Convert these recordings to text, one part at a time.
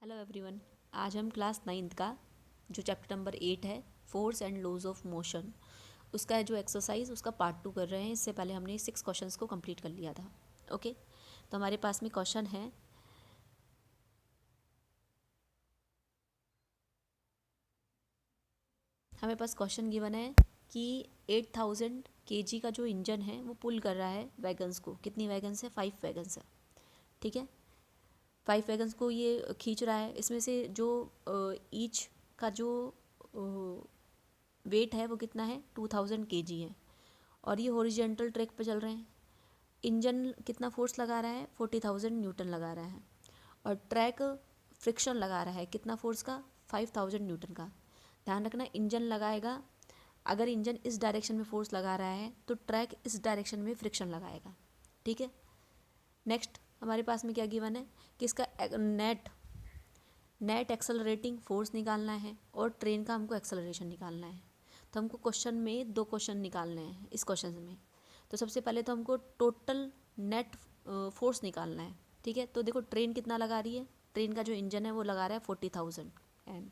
Hello everyone. आज हम class 9th का जो चैप्टर नंबर 8 है force and laws of motion, उसका जो एक्सरसाइज उसका पार्ट 2 कर रहे हैं। इससे पहले हमने 6 क्वेश्चंस को कंप्लीट कर लिया था। ओके, तो हमारे पास में क्वेश्चन है, हमें पास क्वेश्चन गिवन है कि 8000 kg का जो इंजन है वो पुल कर रहा है वैगन्स को। कितनी वैगन्स है? 5 वैगन्स है। ठीक है, 5 वैगन्स को ये खींच रहा है। इसमें से जो ईच का जो वेट है वो कितना है? 2000 kg है। और ये हॉरिजॉन्टल ट्रैक पे चल रहे हैं। इंजन कितना फोर्स लगा रहा है? 40,000 न्यूटन लगा रहा है। और ट्रैक फ्रिक्शन लगा रहा है कितना फोर्स का? 5,000 न्यूटन का। ध्यान रखना, इंजन लगाएगा, अगर इंजन इस डायरेक्शन में फोर्स लगा रहा है तो ट्रैक इस डायरेक्शन में फ्रिक्शन लगाएगा। ठीक है, नेक्स्ट हमारे पास में क्या गिवन है कि इसका नेट एक्सेलरेटिंग फोर्स निकालना है और ट्रेन का हमको एक्सेलरेशन निकालना है। तो हमको क्वेश्चन में 2 क्वेश्चन निकालने हैं इस क्वेश्चन में। तो सबसे पहले तो हमको टोटल नेट फोर्स निकालना है। ठीक है, तो देखो ट्रेन कितना लगा रही है? ट्रेन का जो इंजन है वो लगा रहा है 40,000 एम।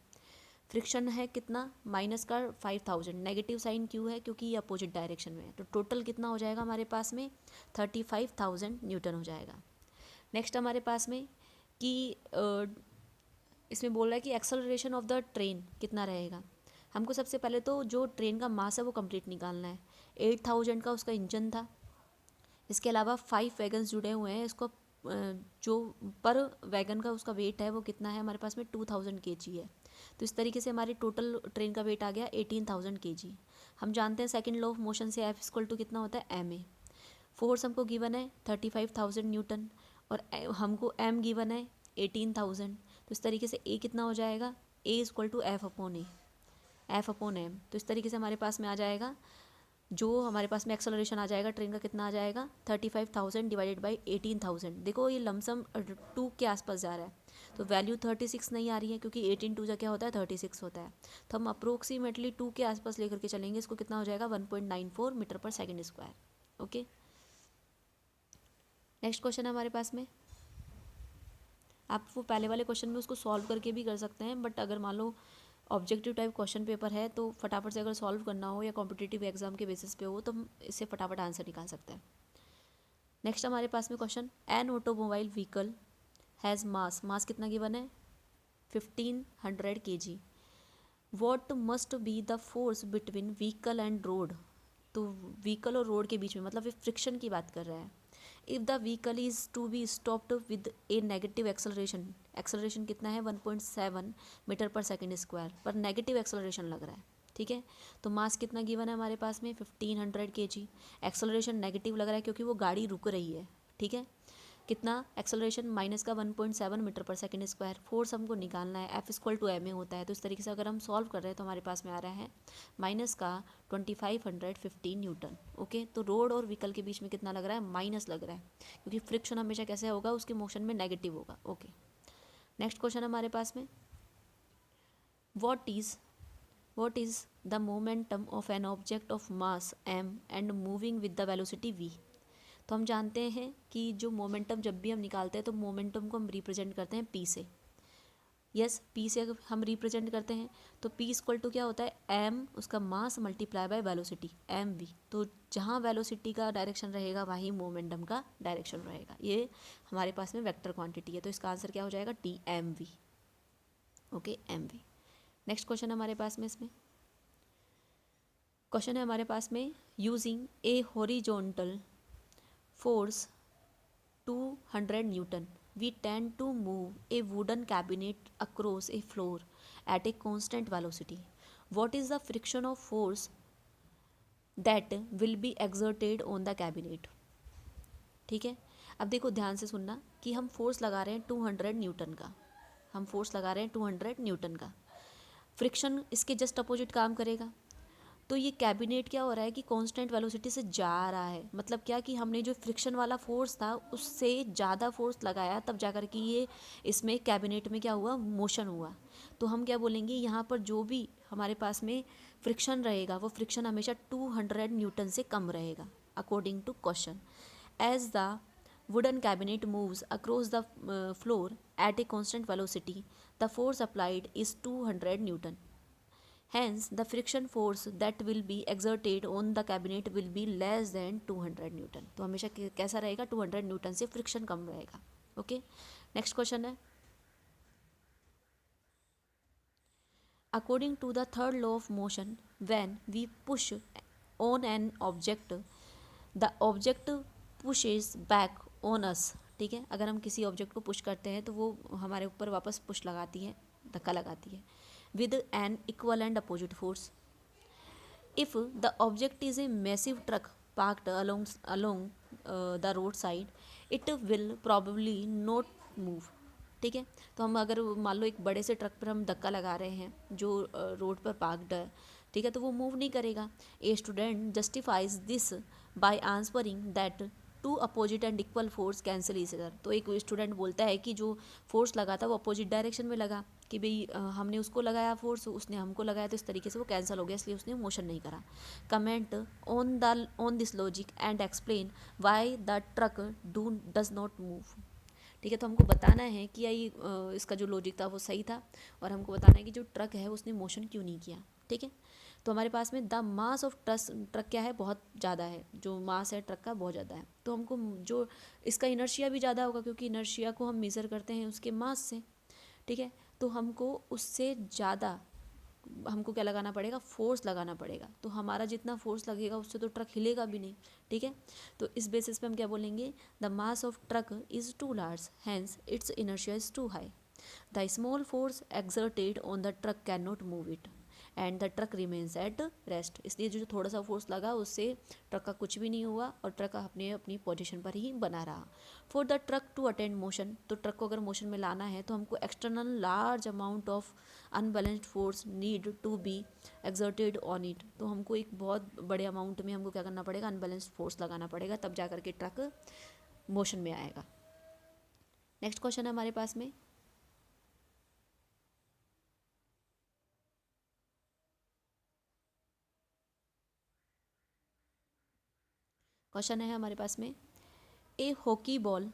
फ्रिक्शन है कितना? माइनस का 5,000। नेगेटिव साइन क्यों है? क्योंकि ये अपोजिट डायरेक्शन में है। तो टोटल कितना हो जाएगा हमारे पास में? 35,000 न्यूटन हो जाएगा। नेक्स्ट हमारे पास में कि इसमें बोल रहा है कि एक्सेलरेशन ऑफ द ट्रेन कितना रहेगा। हमको सबसे पहले तो जो ट्रेन का मास है वो कंप्लीट निकालना है। 8000 का उसका इंजन था, इसके अलावा 5 वैगन्स जुड़े हुए हैं। इसको जो पर वैगन का उसका वेट है वो कितना है हमारे पास में? 2000 kg है। तो इस तरीके से हमारी टोटल ट्रेन का वेट आ गया 18,000 kg। हम जानते हैं सेकंड लॉ ऑफ मोशन से F इक्वल टू कितना होता है? ma। फोर्स हमको गिवन है 35,000 न्यूटन और हमको m गिवन है 18,000। तो इस तरीके से A कितना हो जाएगा? A equal to F upon A, F upon M. तो इस तरीके से हमारे पास में आ जाएगा, जो हमारे पास में एक्सेलरेशन आ जाएगा ट्रेन का कितना आ जाएगा? 35,000 डिवाइडेड बाई 18,000। देखो ये लमसम 2 के आसपास जा रहा है, तो वैल्यू 36 नहीं आ रही है क्योंकि 18 2 क्या होता है? 36 होता है। तो हम अप्रोक्सीमेटली 2 के आसपास लेकर के चलेंगे। इसको कितना हो जाएगा? 1.94 metre per second square. Okay, next question है हमारे पास में। आप वो पहले वाले क्वेश्चन में उसको सॉल्व करके भी कर सकते हैं, बट अगर मान लो ऑब्जेक्टिव टाइप क्वेश्चन पेपर है तो फटाफट से अगर सॉल्व करना हो या कॉम्पिटिटिव एग्जाम के बेसिस पे हो तो हम इससे फटाफट आंसर निकाल सकते हैं। नेक्स्ट हमारे पास में question, an automobile vehicle has मास कितना गिवन है? 1500 kg। What must be the force between vehicle and road. तो व्हीकल और रोड के बीच में, मतलब ये फ्रिक्शन की बात कर रहा है। If the vehicle is to be stopped with a negative acceleration, acceleration कितना है? 1.7 मीटर पर सेकेंड स्क्वायर, पर नेगेटिव एक्सेलरेशन लग रहा है। ठीक है, तो मास कितना गिवन है हमारे पास में? 1500 kg। एक्सेलरेशन नेगेटिव लग रहा है क्योंकि वो गाड़ी रुक रही है। ठीक है, कितना एक्सेलरेशन? माइनस का 1.7 metre per second square. Force हमको निकालना है, F इक्वल टू ma होता है। तो इस तरीके से अगर हम सॉल्व कर रहे हैं तो हमारे पास में आ रहा है माइनस का 2515 न्यूटन। ओके, तो रोड और व्हीकल के बीच में कितना लग रहा है? माइनस लग रहा है, क्योंकि फ्रिक्शन हमेशा कैसे होगा? उसके मोशन में नेगेटिव होगा। ओके, नेक्स्ट क्वेश्चन हमारे पास में, what is the momentum of an object of mass m and moving with the velocity v। तो हम जानते हैं कि जो मोमेंटम जब भी हम निकालते हैं तो मोमेंटम को हम रिप्रेजेंट करते हैं p से। यस, p से अगर हम रिप्रेजेंट करते हैं तो p इक्वल टू क्या होता है? m उसका मास मल्टीप्लाई बाय वेलोसिटी mv। तो जहाँ वेलोसिटी का डायरेक्शन रहेगा वहीं मोमेंटम का डायरेक्शन रहेगा। ये हमारे पास में वेक्टर क्वांटिटी है, तो इसका आंसर क्या हो जाएगा? dmv। Okay, mv। Next question हमारे पास में, इसमें क्वेश्चन है हमारे पास में, using A horizontal force 200 Newton we tend to move a wooden cabinet across a floor at a constant velocity. What is the friction of force that will be exerted on the cabinet? ठीक है, अब देखो ध्यान से सुनना कि हम force लगा रहे हैं 200 न्यूटन का। हम फोर्स लगा रहे हैं 200 न्यूटन का। फ्रिक्शन इसके जस्ट अपोजिट काम करेगा। तो ये कैबिनेट क्या हो रहा है कि कांस्टेंट वेलोसिटी से जा रहा है। मतलब क्या कि हमने जो फ्रिक्शन वाला फोर्स था उससे ज़्यादा फोर्स लगाया, तब जाकर कि ये इसमें कैबिनेट में क्या हुआ? मोशन हुआ। तो हम क्या बोलेंगे, यहाँ पर जो भी हमारे पास में फ्रिक्शन रहेगा वो फ्रिक्शन हमेशा 200 न्यूटन से कम रहेगा according to question. As the wooden cabinet moves across the floor at a constant velocity, the force applied is 200 Newton. Hence, the friction force that will be exerted on the cabinet will be less than 200 Newton. तो हमेशा कैसा रहेगा, 200 Newton से friction कम रहेगा. Okay, next question है. According to the third law of motion, when we push on an object, the object pushes back on us. ठीक है, अगर हम किसी ऑब्जेक्ट को पुश करते हैं तो वो हमारे ऊपर वापस पुश लगाती है, धक्का लगाती है, with an equal and opposite force. If the object is a massive truck parked along the roadside, it will probably not move. ठीक है, तो हम अगर मान लो एक बड़े से ट्रक पर हम धक्का लगा रहे हैं जो रोड पर पार्कड है, ठीक है, तो वो मूव नहीं करेगा. A student justifies this by answering that two opposite and equal force cancel each other. तो एक स्टूडेंट बोलता है कि जो फोर्स लगा था वो अपोजिट डायरेक्शन में लगा, कि भाई हमने उसको लगाया फोर्स, उसने हमको लगाया, तो इस तरीके से वो कैंसिल हो गया, इसलिए उसने मोशन नहीं करा. Comment on this logic and explain why the truck does not move. ठीक है, तो हमको बताना है कि इसका जो लॉजिक था वो सही था, और हमको बताना है कि जो ट्रक है उसने मोशन क्यों नहीं किया. ठीक है, तो हमारे पास में द मास ऑफ ट्रक क्या है, बहुत ज़्यादा है, जो मास है ट्रक का बहुत ज़्यादा है. तो हमको जो इसका इनर्शिया भी ज़्यादा होगा, क्योंकि इनर्शिया को हम मेज़र करते हैं उसके मास से. ठीक है, तो हमको उससे ज़्यादा हमको क्या लगाना पड़ेगा, फोर्स लगाना पड़ेगा. तो हमारा जितना फोर्स लगेगा उससे तो ट्रक हिलेगा भी नहीं. ठीक है, तो इस बेसिस पे हम क्या बोलेंगे, the mass of truck is too large, hence its inertia is too high. The small force exerted on the truck can not move it and the truck remains at rest. इसलिए जो थोड़ा सा force लगा उससे truck का कुछ भी नहीं हुआ और ट्रक अपने अपनी पोजीशन पर ही बना रहा. For the truck to attend motion, तो ट्रक को अगर मोशन में लाना है तो हमको external large amount of unbalanced force need to be exerted on it. तो हमको एक बहुत बड़े अमाउंट में हमको क्या करना पड़ेगा, अनबैलेंस्ड फोर्स लगाना पड़ेगा, तब जा करके ट्रक मोशन में आएगा. नेक्स्ट क्वेश्चन है हमारे पास में. क्वेश्चन है हमारे पास में, ए हॉकी बॉल.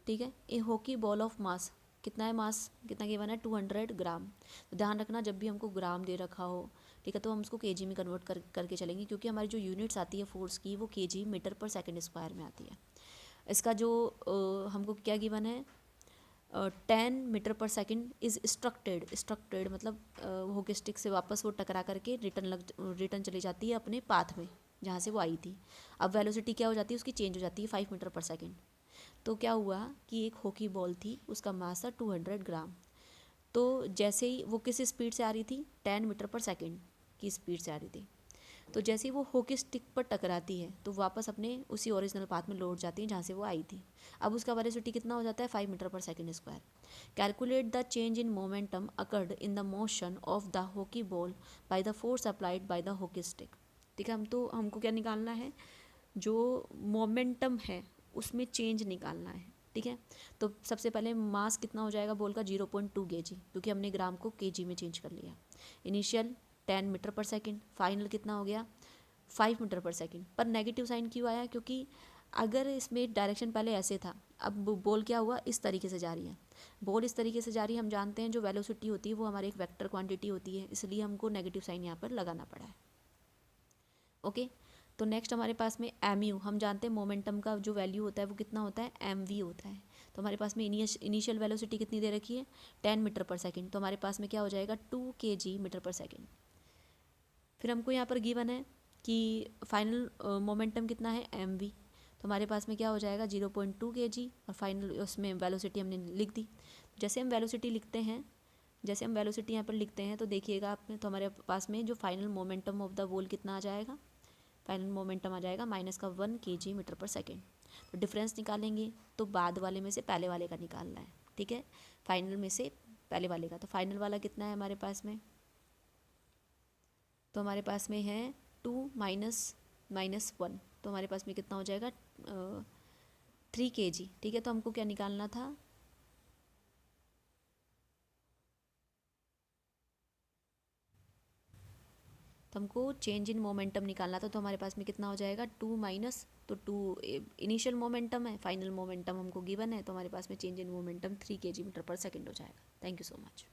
ठीक है, A hockey ball of mass, कितना है मास, कितना गिवन है, 200 ग्राम. तो ध्यान रखना जब भी हमको ग्राम दे रखा हो, ठीक है, तो हम उसको केजी में कन्वर्ट करके चलेंगे, क्योंकि हमारी जो यूनिट्स आती है फोर्स की वो केजी मीटर पर सेकंड स्क्वायर में आती है. इसका जो हमको क्या गिवन है, 10 मीटर पर सेकंड इज स्ट्रक्टेड मतलब हॉकी स्टिक से वापस वो टकरा करके रिटर्न चली जाती है अपने पाथ में जहाँ से वो आई थी. अब वेलोसिटी क्या हो जाती है उसकी, चेंज हो जाती है 5 मीटर पर सेकंड. तो क्या हुआ कि एक हॉकी बॉल थी, उसका मास था 200 ग्राम. तो जैसे ही वो किस स्पीड से आ रही थी, 10 मीटर पर सेकंड की स्पीड से आ रही थी. तो जैसे ही वो हॉकी स्टिक पर टकराती है तो वापस अपने उसी ओरिजिनल पाथ में लौट जाती है जहाँ से वो आई थी. अब उसका वेलोसिटी कितना हो जाता है, 5 मीटर पर second square. Calculate the change in momentum occurred in the motion of the hockey ball by the force applied by the hockey stick. ठीक है, हमको क्या निकालना है, जो मोमेंटम है उसमें चेंज निकालना है. ठीक है, तो सबसे पहले मास कितना हो जाएगा बॉल का, 0.2 kg, क्योंकि हमने ग्राम को केजी में चेंज कर लिया. इनिशियल 10 मीटर पर सेकंड, फाइनल कितना हो गया 5 मीटर पर सेकंड. पर नेगेटिव साइन क्यों आया, क्योंकि अगर इसमें डायरेक्शन पहले ऐसे था, अब बॉल क्या हुआ, इस तरीके से जा रही है. बॉल इस तरीके से जा रही है, हम जानते हैं जो वेलोसिटी होती है वो हमारी एक वेक्टर क्वांटिटी होती है, इसलिए हमको नेगेटिव साइन यहाँ पर लगाना पड़ा है. ओके, तो नेक्स्ट हमारे पास में एम यू, हम जानते हैं मोमेंटम का जो वैल्यू होता है वो कितना होता है, एम वी होता है. तो हमारे पास में इनिशियल वेलोसिटी कितनी दे रखी है, 10 मीटर पर सेकंड. तो हमारे पास में क्या हो जाएगा, 2 kg मीटर पर सेकंड. फिर हमको यहाँ पर गिवन है कि फाइनल मोमेंटम कितना है, एम वी. तो हमारे पास में क्या हो जाएगा, 0.2 kg, और फाइनल उसमें वेलोसिटी हमने लिख दी. जैसे हम वेलोसिटी लिखते हैं, जैसे हम वेलोसिटी यहाँ पर लिखते हैं तो देखिएगा आप में, तो हमारे पास में जो final momentum of the ball कितना आ जाएगा, फाइनल मोमेंटम आ जाएगा -1 kg मीटर पर सेकंड. तो डिफरेंस निकालेंगे तो बाद वाले में से पहले वाले का निकालना है. ठीक है, फाइनल में से पहले वाले का. तो फाइनल वाला कितना है हमारे पास में, तो हमारे पास में है 2 माइनस 1, तो हमारे पास में कितना हो जाएगा 3 kg. ठीक है, तो हमको क्या निकालना था, तो तो हमको चेंज इन मोमेंटम निकालना था, तो हमारे पास में कितना हो जाएगा 2 माइनस, तो 2 इनिशियल मोमेंटम है, फाइनल मोमेंटम हमको गिवन है, तो हमारे पास में चेंज इन मोमेंटम 3 kg/s हो जाएगा। Thank you so much.